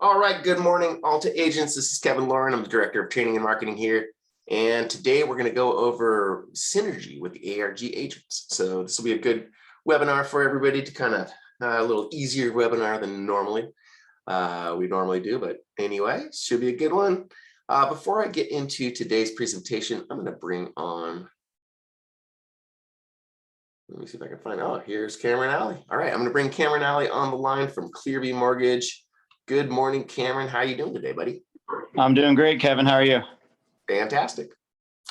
All right, good morning, Alta agents. This is Kevin Lauren. I'm the Director of Training and Marketing here. And today we're going to go over synergy with the ARG agents. So this will be a good webinar for everybody to kind of a little easier webinar than we normally do. But anyway, should be a good one. Before I get into today's presentation, I'm going to bring on, let me see if I can find, oh, here's Cameron Alley. All right, I'm going to bring Cameron Alley on the line from Clearview Mortgage. Good morning, Cameron. How are you doing today, buddy? I'm doing great, Kevin. How are you? Fantastic.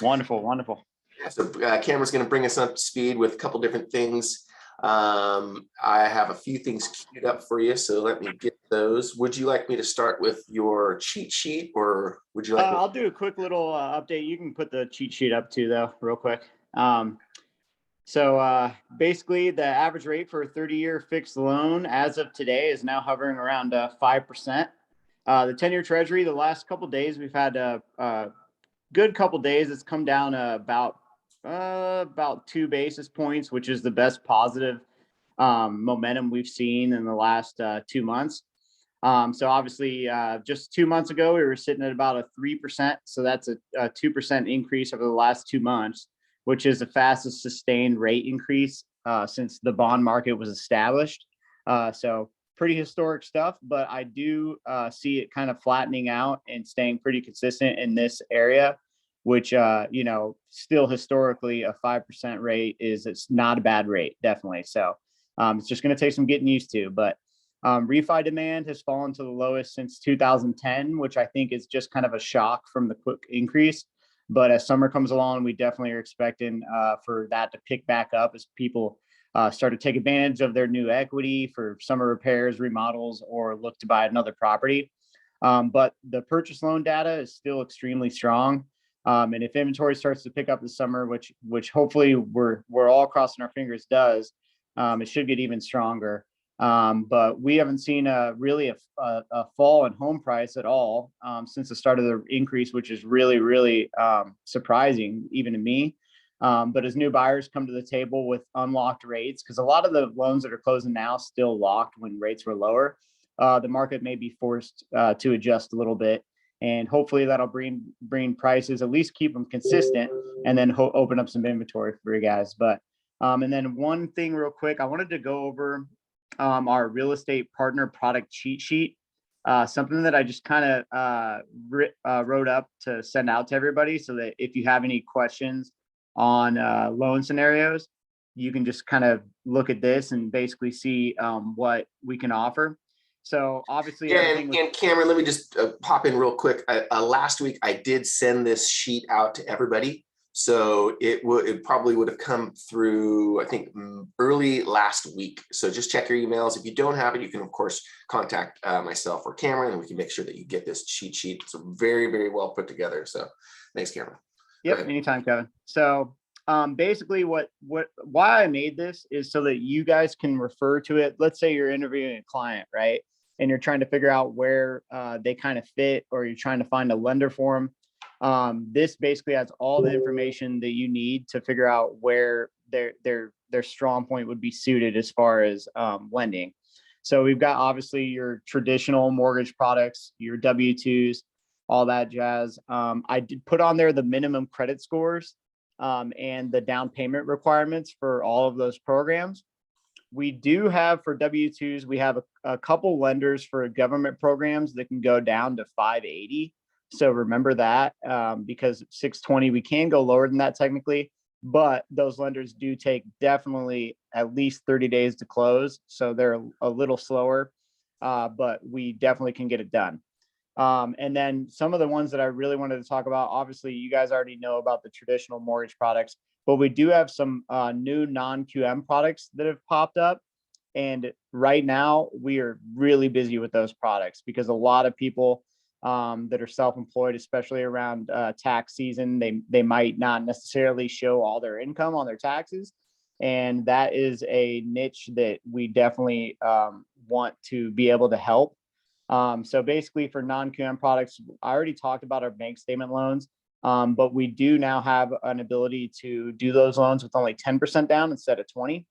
Wonderful, wonderful. Yeah, so Cameron's going to bring us up to speed with a couple different things. I have a few things queued up for you, so let me get those. Would you like me to start with your cheat sheet, or would you like? I'll do a quick little update. You can put the cheat sheet up too, though, real quick. Basically, the average rate for a 30-year fixed loan as of today is now hovering around 5%. The 10-year Treasury, the last couple of days, we've had a good couple of days. It's come down about 2 basis points, which is the best positive momentum we've seen in the last 2 months. So obviously, just 2 months ago, we were sitting at about a 3%. So that's a 2% increase over the last 2 months, which is the fastest sustained rate increase since the bond market was established. So pretty historic stuff, but I do see it kind of flattening out and staying pretty consistent in this area, which, still historically a 5% rate it's not a bad rate, definitely. So it's just going to take some getting used to, but refi demand has fallen to the lowest since 2010, which I think is just kind of a shock from the quick increase. But as summer comes along, we definitely are expecting for that to pick back up as people start to take advantage of their new equity for summer repairs, remodels, or look to buy another property. But the purchase loan data is still extremely strong. And if inventory starts to pick up this summer, which hopefully we're all crossing our fingers does, it should get even stronger. But we haven't seen really a fall in home price at all since the start of the increase, which is really, really surprising even to me. But as new buyers come to the table with unlocked rates, because a lot of the loans that are closing now still locked when rates were lower, the market may be forced to adjust a little bit. And hopefully that'll bring prices, at least keep them consistent, and then open up some inventory for you guys. But and then one thing real quick, I wanted to go over our real estate partner product cheat sheet, something that I just kind of wrote up to send out to everybody, so that if you have any questions on loan scenarios, you can just kind of look at this and basically see what we can offer. So obviously, yeah, and Cameron, let me just pop in real quick. Last week, I did send this sheet out to everybody. So it probably would have come through, I think, early last week. So just check your emails. If you don't have it, you can, of course, contact myself or Cameron, and we can make sure that you get this cheat sheet. It's very, very well put together. So thanks, Cameron. Yep, anytime, Kevin. So basically why I made this is so that you guys can refer to it. Let's say you're interviewing a client, right? And you're trying to figure out where they kind of fit, or you're trying to find a lender for them. This basically has all the information that you need to figure out where their strong point would be suited as far as lending. So we've got obviously your traditional mortgage products, your W-2s, all that jazz. I did put on there the minimum credit scores and the down payment requirements for all of those programs. We do have for W-2s, we have a couple lenders for government programs that can go down to 580. So remember that because 620, we can go lower than that technically, but those lenders do take definitely at least 30 days to close. So they're a little slower, but we definitely can get it done. And then some of the ones that I really wanted to talk about, obviously you guys already know about the traditional mortgage products, but we do have some new non-QM products that have popped up. And right now we are really busy with those products because a lot of people that are self-employed, especially around tax season, they might not necessarily show all their income on their taxes. And that is a niche that we definitely want to be able to help. So basically for non-QM products, I already talked about our bank statement loans, but we do now have an ability to do those loans with only 10% down instead of 20.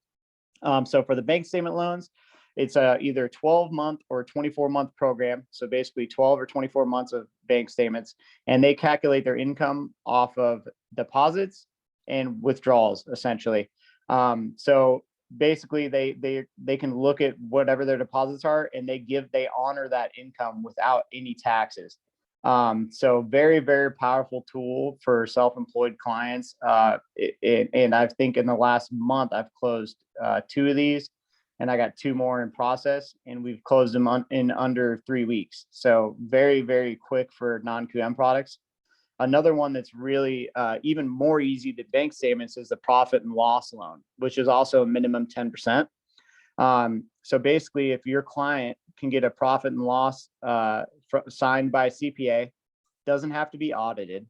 So for the bank statement loans, It's either a 12-month or 24-month program. So basically 12 or 24 months of bank statements, and they calculate their income off of deposits and withdrawals, essentially. So basically they can look at whatever their deposits are, and they honor that income without any taxes. So very, very powerful tool for self-employed clients. And I think in the last month, I've closed 2 of these, and I got 2 more in process, and we've closed them in under 3 weeks. So very, very quick for non-QM products. Another one that's really even more easy than bank statements is the profit and loss loan, which is also a minimum 10%. So basically, if your client can get a profit and loss signed by a CPA, doesn't have to be audited.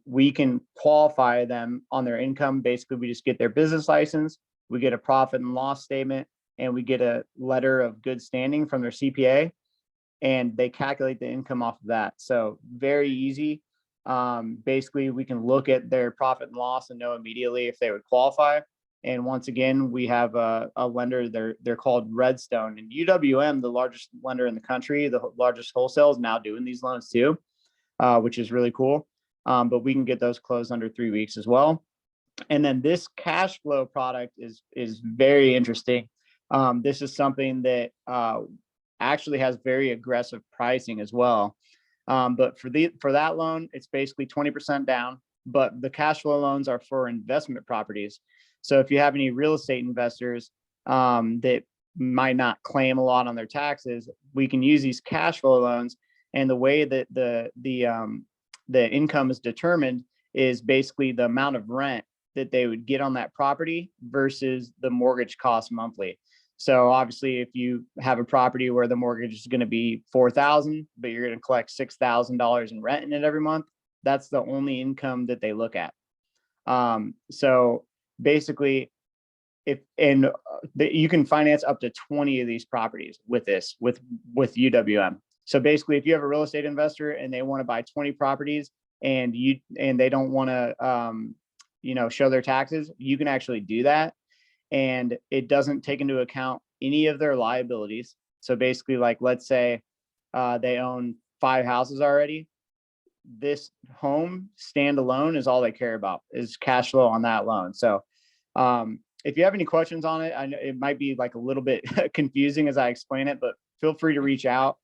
We can qualify them on their income. Basically, we just get their business license, we get a profit and loss statement, and we get a letter of good standing from their CPA, and they calculate the income off of that. So very easy. Basically, we can look at their profit and loss and know immediately if they would qualify. And once again, we have a lender, they're called Redstone, and UWM, the largest lender in the country, the largest wholesale, is now doing these loans too, which is really cool. But we can get those closed under 3 weeks as well. And then this cash flow product is very interesting. This is something that actually has very aggressive pricing as well. But for that loan, it's basically 20% down, but the cash flow loans are for investment properties. So if you have any real estate investors that might not claim a lot on their taxes, we can use these cash flow loans. And the way that the income is determined is basically the amount of rent that they would get on that property versus the mortgage cost monthly. So obviously, if you have a property where the mortgage is going to be $4,000, but you're going to collect $6,000 in rent in it every month, that's the only income that they look at. So basically, you can finance up to 20 of these properties with UWM. So basically, if you have a real estate investor and they want to buy 20 properties and they don't want to show their taxes, you can actually do that. And it doesn't take into account any of their liabilities. So basically, like, let's say they own 5 houses already. This home standalone is all they care about, is cash flow on that loan. So if you have any questions on it, I know it might be like a little bit confusing as I explain it, but feel free to reach out.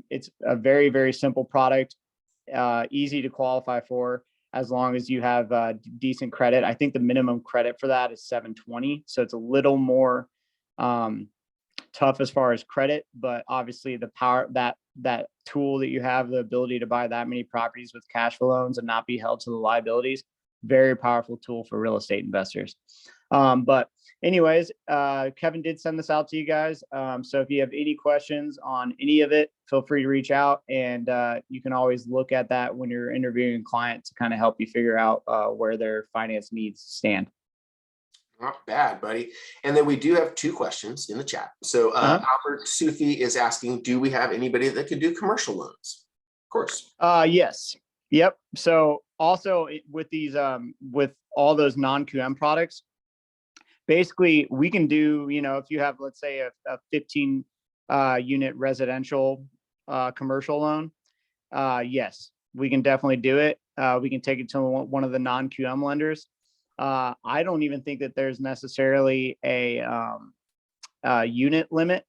It's a very, very simple product, easy to qualify for, as long as you have decent credit. I think the minimum credit for that is 720. So it's a little more tough as far as credit, but obviously the power, that tool that you have, the ability to buy that many properties with cash flow loans and not be held to the liabilities, very powerful tool for real estate investors. But anyways, Kevin did send this out to you guys. So if you have any questions on any of it, feel free to reach out, and you can always look at that when you're interviewing a client to kind of help you figure out where their finance needs stand. Not bad, buddy. And then we do have 2 questions in the chat. So Albert Sufi is asking, do we have anybody that can do commercial loans? Of course. Yes. Yep. So also with these, with all those non-QM products, basically we can do, if you have, let's say a 15 unit residential commercial loan, yes, we can definitely do it. We can take it to one of the non-QM lenders. I don't even think that there's necessarily a unit limit.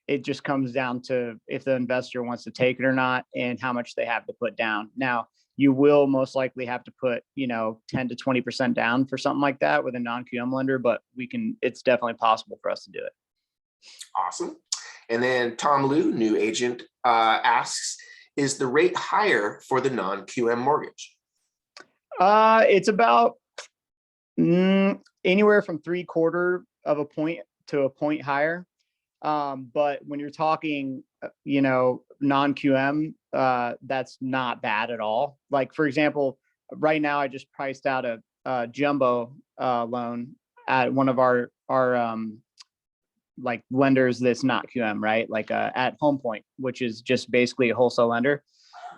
It just comes down to if the investor wants to take it or not and how much they have to put down. Now, you will most likely have to put, 10 to 20% down for something like that with a non-QM lender, but it's definitely possible for us to do it. Awesome. And then Tom Liu, new agent, asks, is the rate higher for the non-QM mortgage? It's about anywhere from 3/4 of a point to a point higher. But when you're talking, non-QM, that's not bad at all. Like, for example, right now I just priced out a jumbo loan at one of our like lenders that's not QM, right? Like at Home Point, which is just basically a wholesale lender.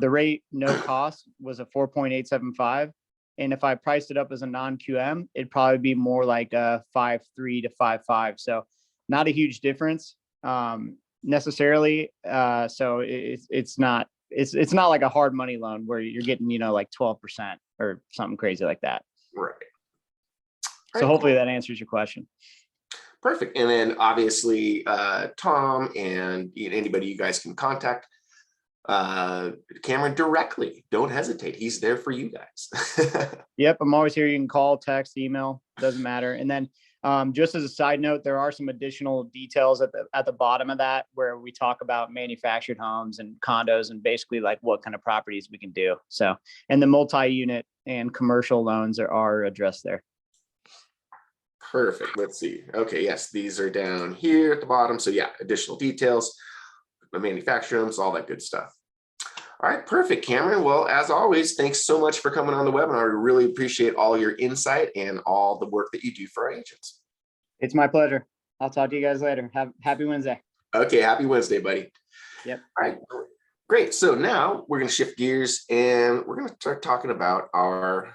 The rate, no cost, was a 4.875. And if I priced it up as a non-QM, it'd probably be more like a 5.3 to 5.5. So not a huge difference necessarily. So it's not like a hard money loan where you're getting, like 12% or something crazy like that. Right. So hopefully that answers your question. Perfect. And then obviously Tom and anybody you guys can contact Cameron directly. Don't hesitate. He's there for you guys. Yep, I'm always here. You can call, text, email, doesn't matter. And then just as a side note, there are some additional details at the bottom of that where we talk about manufactured homes and condos and basically like what kind of properties we can do. So, and the multi-unit and commercial loans are addressed there. Perfect. Let's see. Okay, yes, these are down here at the bottom. So yeah, additional details, the manufactured homes, all that good stuff. All right, perfect, Cameron. Well, as always, thanks so much for coming on the webinar. We really appreciate all your insight and all the work that you do for our agents. It's my pleasure. I'll talk to you guys later. Happy Wednesday. Okay, happy Wednesday, buddy. Yep. All right, great. So now we're going to shift gears and we're going to start talking about our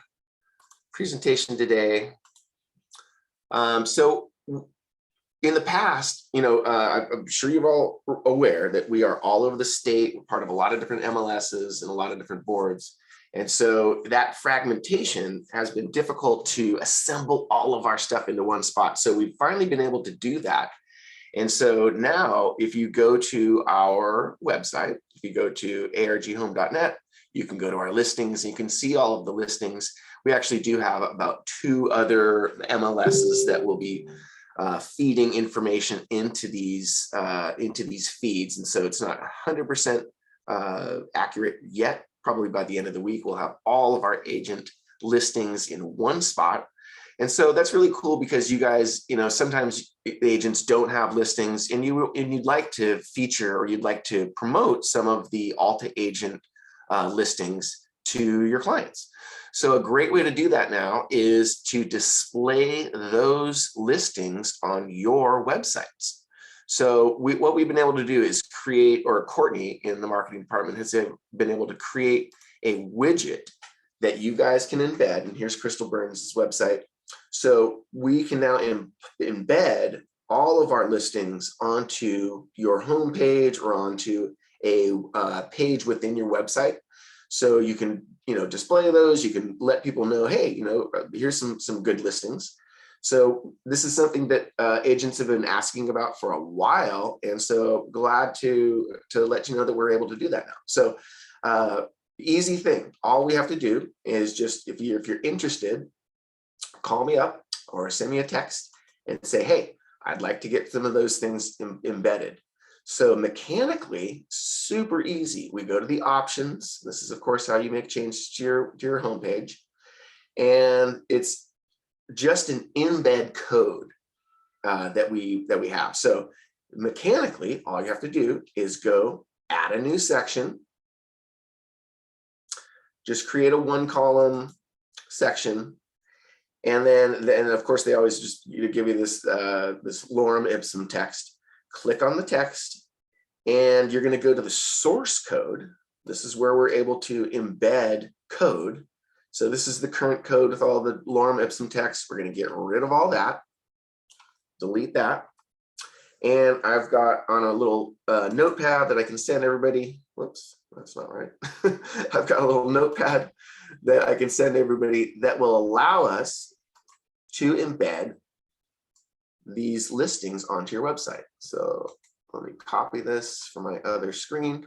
presentation today. So in the past, I'm sure you're all aware that we are all over the state. We're part of a lot of different MLSs and a lot of different boards. And so that fragmentation has been difficult to assemble all of our stuff into one spot. So we've finally been able to do that. And so now if you go to our website, if you go to arghome.net, you can go to our listings and you can see all of the listings. We actually do have about 2 other MLSs that will be feeding information into these feeds. And so it's not 100% accurate yet. Probably by the end of the week, we'll have all of our agent listings in one spot. And so that's really cool because you guys, sometimes agents don't have listings and you'd like to feature or you'd like to promote some of the Alta agent listings to your clients. So a great way to do that now is to display those listings on your websites. So what we've been able to do is create, or Courtney in the marketing department has been able to create a widget that you guys can embed. And here's Crystal Burns' website. So we can now embed all of our listings onto your homepage or onto a page within your website. So you can, display those. You can let people know, hey, here's some good listings. So this is something that agents have been asking about for a while, and so glad to let you know that we're able to do that now. So easy thing. All we have to do is just if you're interested, call me up or send me a text and say, hey, I'd like to get some of those things embedded. So mechanically, super easy. We go to the options. This is, of course, how you make changes to your homepage. And it's just an embed code that we have. So mechanically, all you have to do is go add a new section. Just create a 1-column section. And then of course, they always just give you this lorem ipsum text. Click on the text, and you're going to go to the source code. This is where we're able to embed code. So this is the current code with all the lorem ipsum text. We're going to get rid of all that, delete that. And I've got on a little notepad that I can send everybody. Whoops, that's not right. I've got a little notepad that I can send everybody that will allow us to embed these listings onto your website. So let me copy this from my other screen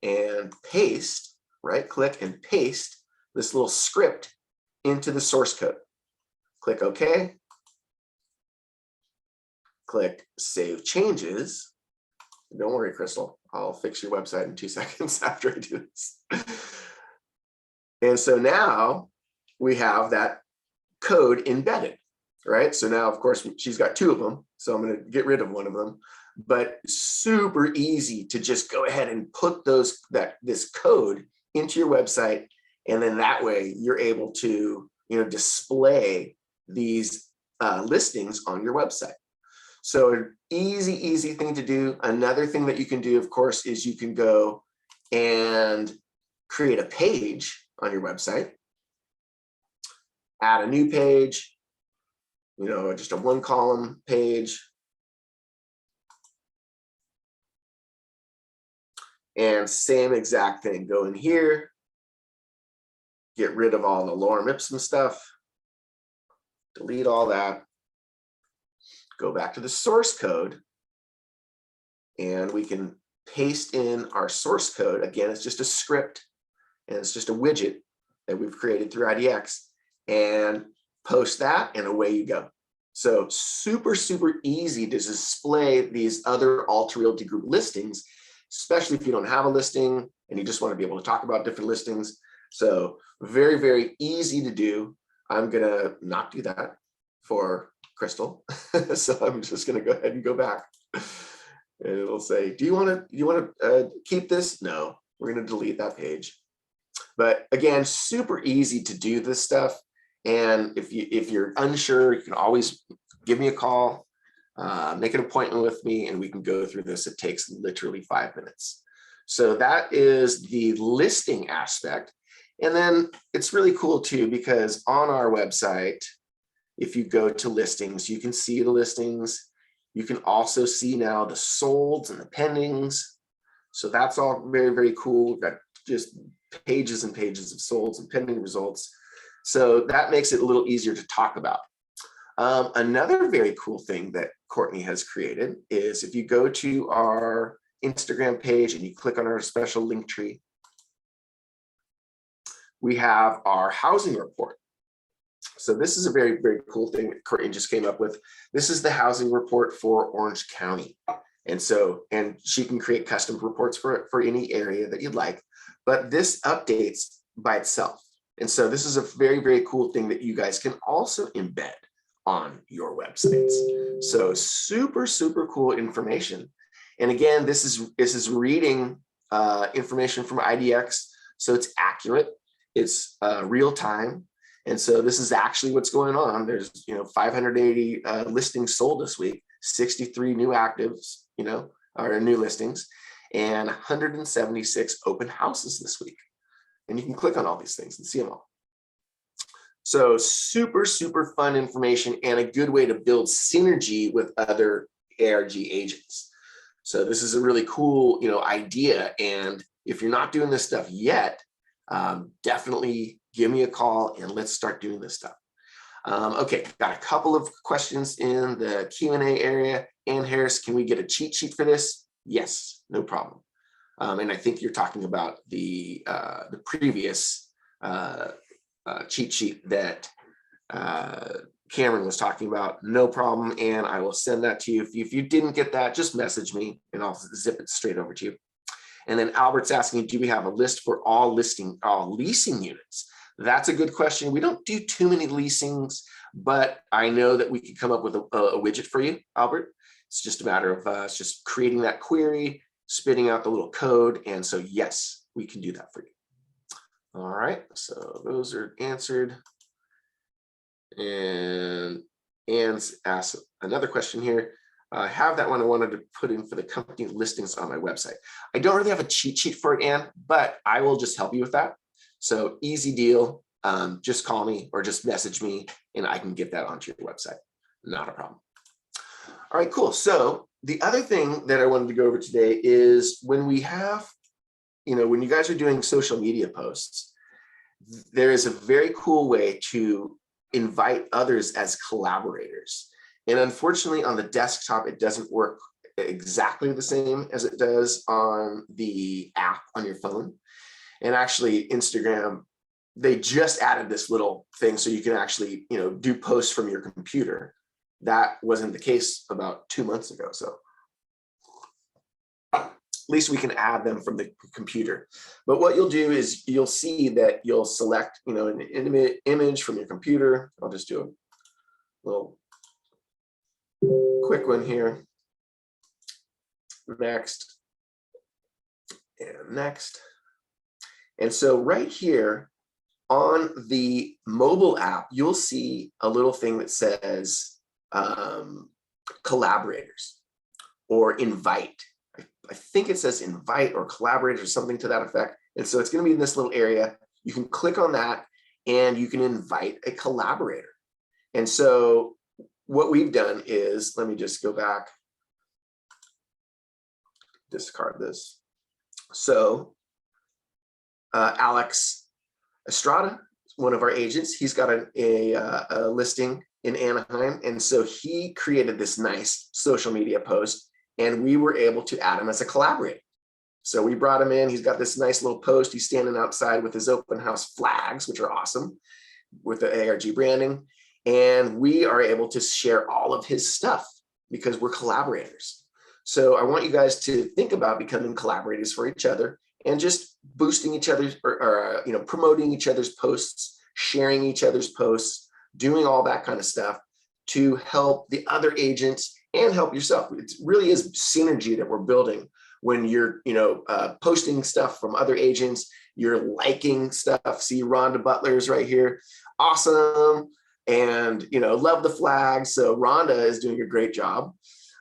and paste, right click and paste this little script into the source code. Click OK. Click Save Changes. Don't worry, Crystal, I'll fix your website in 2 seconds after I do this. And so now we have that code embedded. Right. So now, of course, she's got 2 of them. So I'm going to get rid of one of them. But super easy to just go ahead and put this code into your website. And then that way you're able to, display these listings on your website. So an easy thing to do. Another thing that you can do, of course, is you can go and create a page on your website, add a new page. you know, just a one column page. And same exact thing, go in here, get rid of all the lorem ipsum stuff, delete all that, go back to the source code, and we can paste in our source code. Again, it's just a script, and it's just a widget that we've created through IDX, and post that, and away you go. So super, super easy to display these other Alta Realty Group listings, especially if you don't have a listing and you just want to be able to talk about different listings. So very, very easy to do. I'm gonna not do that for Crystal. So I'm just gonna go ahead and go back. And it'll say, do you want to keep this? No, we're going to delete that page. But again, super easy to do this stuff. And if you're unsure, you can always give me a call, make an appointment with me, and we can go through this. It takes literally 5 minutes. So that is the listing aspect. And then it's really cool too, because on our website, if you go to listings, you can see the listings. You can also see now the solds and the pendings. So that's all very, very cool. We've got just pages and pages of solds and pending results. So that makes it a little easier to talk about. Another very cool thing that Courtney has created is if you go to our Instagram page and you click on our special link tree, we have our housing report. So this is a very, very cool thing that Courtney just came up with. This is the housing report for Orange County. And she can create custom reports for any area that you'd like, but this updates by itself. And so this is a very, very cool thing that you guys can also embed on your websites. So super, super cool information. And again, this is reading information from IDX. So it's accurate, it's real time. And so this is actually what's going on. There's 580 listings sold this week, 63 new actives, or new listings, and 176 open houses this week. And you can click on all these things and see them all. So super, super fun information and a good way to build synergy with other ARG agents. So this is a really cool, idea. And if you're not doing this stuff yet, definitely give me a call and let's start doing this stuff. Okay, got a couple of questions in the Q&A area. Ann Harris, can we get a cheat sheet for this? Yes, no problem. And I think you're talking about the previous cheat sheet that Cameron was talking about. No problem, and I will send that to you. If you didn't get that, just message me and I'll zip it straight over to you. And then Albert's asking, do we have a list for all leasing units? That's a good question. We don't do too many leasings, but I know that we could come up with a widget for you, Albert. It's just a matter of just creating that query, spitting out the little code. And so, yes, we can do that for you. All right, so those are answered. And Ann's asked another question here. I have that one I wanted to put in for the company listings on my website. I don't really have a cheat sheet for it, Ann, but I will just help you with that. So easy deal. Just call me or just message me and I can get that onto your website. Not a problem. All right, cool. So the other thing that I wanted to go over today is when we have, when you guys are doing social media posts, there is a very cool way to invite others as collaborators. And unfortunately, on the desktop, it doesn't work exactly the same as it does on the app on your phone. And actually, Instagram, they just added this little thing so you can actually, do posts from your computer. That wasn't the case about 2 months ago. So at least we can add them from the computer. But what you'll do is you'll see that you'll select, an image from your computer. I'll just do a little quick one here. Next and next. And so right here on the mobile app, you'll see a little thing that says collaborators or invite. I think it says invite or collaborators or something to that effect. And so it's going to be in this little area. You can click on that and you can invite a collaborator. And so what we've done is, let me just go back, discard this. So Alex Estrada, one of our agents, he's got a listing in Anaheim. And so he created this nice social media post, and we were able to add him as a collaborator. So we brought him in. He's got this nice little post. He's standing outside with his open house flags, which are awesome, with the ARG branding. And we are able to share all of his stuff because we're collaborators. So I want you guys to think about becoming collaborators for each other and just boosting each other's or promoting each other's posts, sharing each other's posts, doing all that kind of stuff to help the other agents and help yourself. It really is synergy that we're building when you're posting stuff from other agents, you're liking stuff. See, Rhonda Butler's right here. Awesome. And love the flag. So Rhonda is doing a great job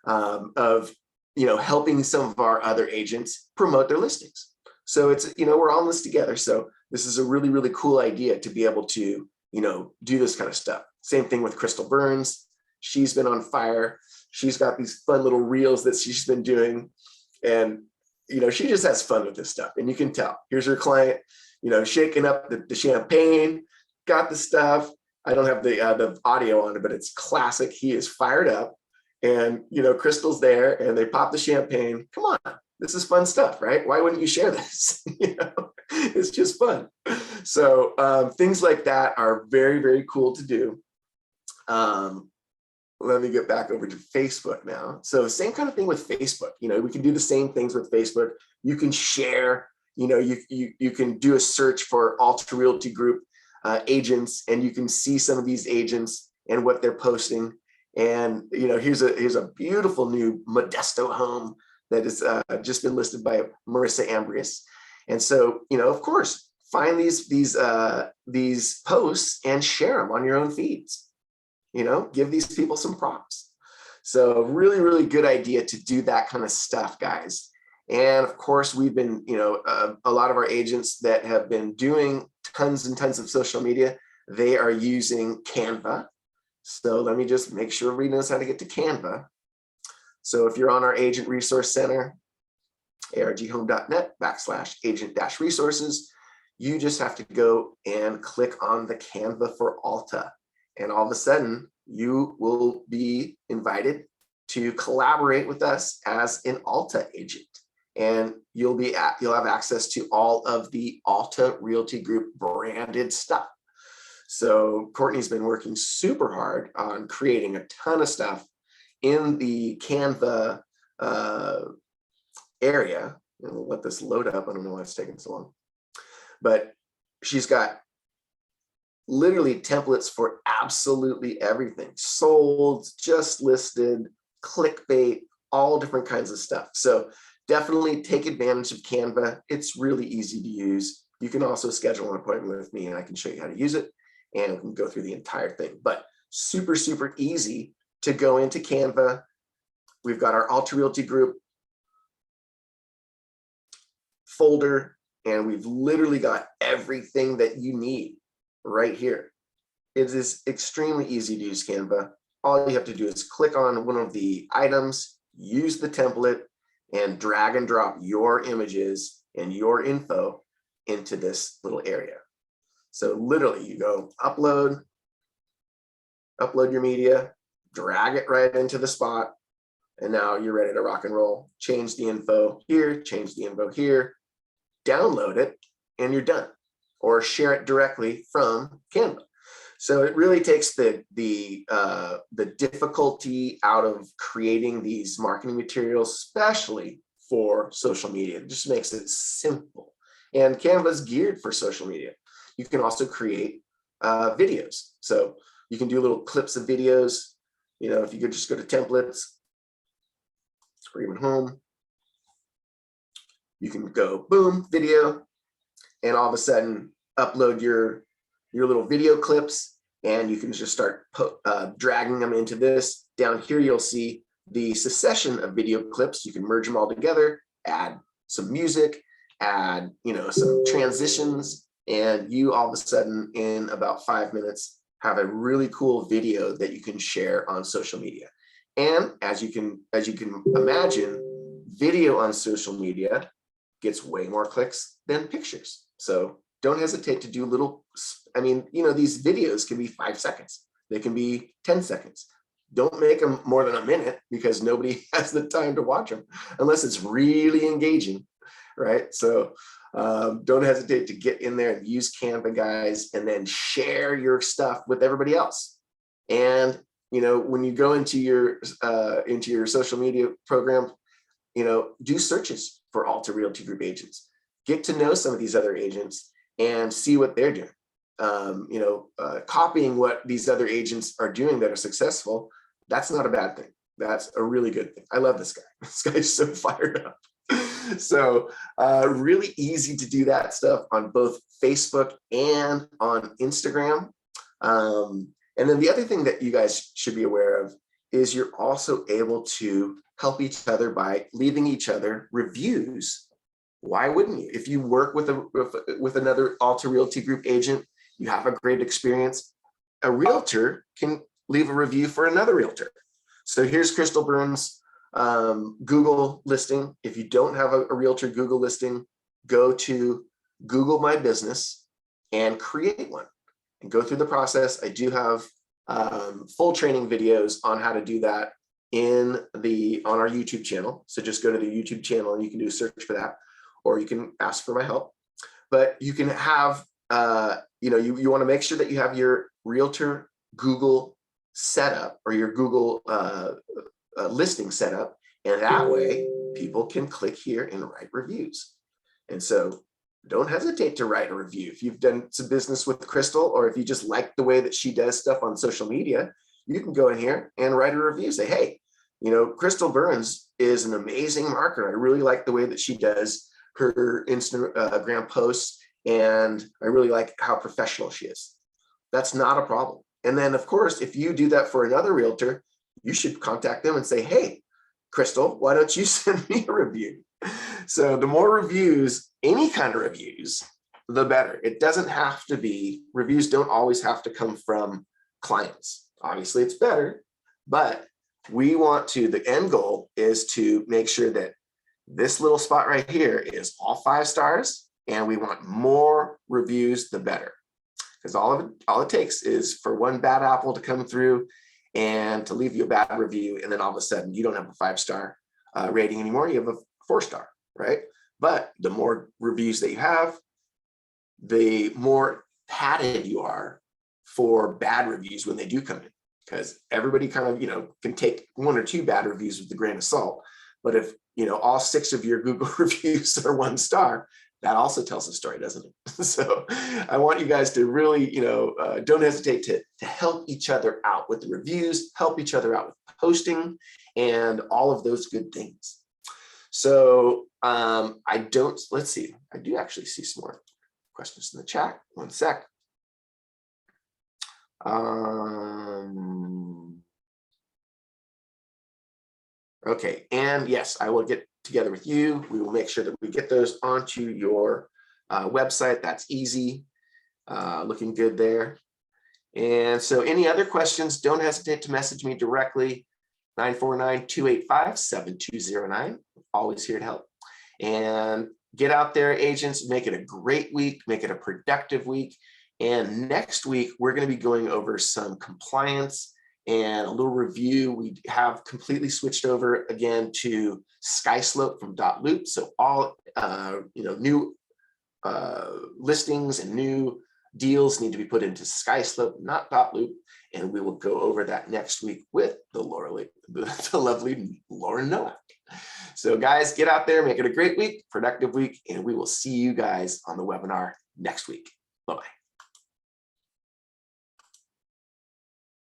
of helping some of our other agents promote their listings. So it's we're all in this together. So this is a really, really cool idea to be able to do this kind of stuff. Same thing with Crystal Burns. She's been on fire. She's got these fun little reels that she's been doing, and she just has fun with this stuff. And you can tell. Here's her client, shaking up the champagne, got the stuff. I don't have the audio on it, but it's classic. He is fired up, and Crystal's there, and they pop the champagne. Come on, this is fun stuff, right? Why wouldn't you share this? It's just fun. So things like that are very, very cool to do. Let me get back over to Facebook now. So same kind of thing with Facebook. We can do the same things with Facebook. You can share. You can do a search for Alta Realty Group agents, and you can see some of these agents and what they're posting. And here's a beautiful new Modesto home that has just been listed by Marissa Ambrius. And so of course, find these posts and share them on your own feeds. Give these people some props. So really, really good idea to do that kind of stuff, guys. And of course, we've been, a lot of our agents that have been doing tons and tons of social media, they are using Canva. So let me just make sure everybody knows how to get to Canva. So if you're on our Agent Resource Center, arghome.net/agent-resources, you just have to go and click on the Canva for Alta. And all of a sudden, you will be invited to collaborate with us as an Alta agent. And you'll have access to all of the Alta Realty Group branded stuff. So Courtney's been working super hard on creating a ton of stuff in the Canva area. And we'll let this load up. I don't know why it's taking so long. But she's got literally templates for absolutely everything. Sold, just listed, clickbait, all different kinds of stuff. So definitely take advantage of Canva. It's really easy to use. You can also schedule an appointment with me and I can show you how to use it, and we can go through the entire thing. But super, super easy to go into Canva. We've got our Alta Realty Group folder, and we've literally got everything that you need right here. It is extremely easy to use Canva. All you have to do is click on one of the items, use the template, and drag and drop your images and your info into this little area. So literally you go upload your media, drag it right into the spot, and now you're ready to rock and roll. Change the info here, change the info here, download it, and you're done. Or share it directly from Canva. So it really takes the difficulty out of creating these marketing materials, especially for social media. It just makes it simple. And Canva is geared for social media. You can also create videos. So you can do little clips of videos. If you could just go to templates, or even home, you can go boom, video, and all of a sudden upload your little video clips, and you can just start dragging them into this. Down here, you'll see the succession of video clips. You can merge them all together, add some music, add some transitions, and you all of a sudden in about 5 minutes have a really cool video that you can share on social media. And as you can imagine, video on social media gets way more clicks than pictures. So don't hesitate to do little, I mean, you know, these videos can be 5 seconds. They can be 10 seconds. Don't make them more than a minute because nobody has the time to watch them unless it's really engaging, right? So don't hesitate to get in there and use Canva, guys, and then share your stuff with everybody else. And you know, when you go into your social media program, you know, do searches for Alta Realty Group agents. Get to know some of these other agents and see what they're doing. You know, copying what these other agents are doing that are successful, that's not a bad thing. That's a really good thing. I love this guy. This guy's so fired up. So really easy to do that stuff on both Facebook and on Instagram. And then the other thing that you guys should be aware of is you're also able to help each other by leaving each other reviews. Why wouldn't you? If you work with another Alta Realty Group agent, you have a great experience, a realtor can leave a review for another realtor. So here's Crystal Burns' Google listing. If you don't have a realtor Google listing, go to Google My Business and create one and go through the process. I do have full training videos on how to do that on our YouTube channel. So just go to the YouTube channel and you can do a search for that, or you can ask for my help. But you can have, you know, you want to make sure that you have your realtor Google setup or your Google listing setup, and that way people can click here and write reviews. And so don't hesitate to write a review. If you've done some business with Crystal, or if you just like the way that she does stuff on social media, you can go in here and write a review. Say, hey, you know, Crystal Burns is an amazing marketer. I really like the way that she does her Instagram posts, and I really like how professional she is. That's not a problem. And then, of course, if you do that for another realtor, you should contact them and say, hey, Crystal, why don't you send me a review? So the more reviews, any kind of reviews, the better. It doesn't have to be, reviews don't always have to come from clients. Obviously, it's better, but we want to, the end goal is to make sure that this little spot right here is all 5 stars, and we want more reviews, the better. Because all it takes is for one bad apple to come through and to leave you a bad review, and then all of a sudden you don't have a 5-star rating anymore, you have a 4-star, right? But the more reviews that you have, the more padded you are for bad reviews when they do come in, because everybody kind of, you know, can take 1 or 2 bad reviews with a grain of salt. But if, you know, all 6 of your Google reviews are 1 star, that also tells a story, doesn't it? So I want you guys to really, you know, don't hesitate to help each other out with the reviews, help each other out with posting, and all of those good things. So let's see, I do actually see some more questions in the chat. 1 sec. Okay, and yes, I will get together with you. We will make sure that we get those onto your website. That's easy. Looking good there. And so any other questions, don't hesitate to message me directly, 949-285-7209. Always here to help. And get out there, agents, make it a great week, make it a productive week. And next week, we're going to be going over some compliance and a little review. We have completely switched over again to SkySlope from .loop. So all you know, new listings and new deals need to be put into SkySlope, not .loop. And we will go over that next week with the lovely Lauren Nowak. So guys, get out there, make it a great week, productive week, and we will see you guys on the webinar next week. Bye-bye.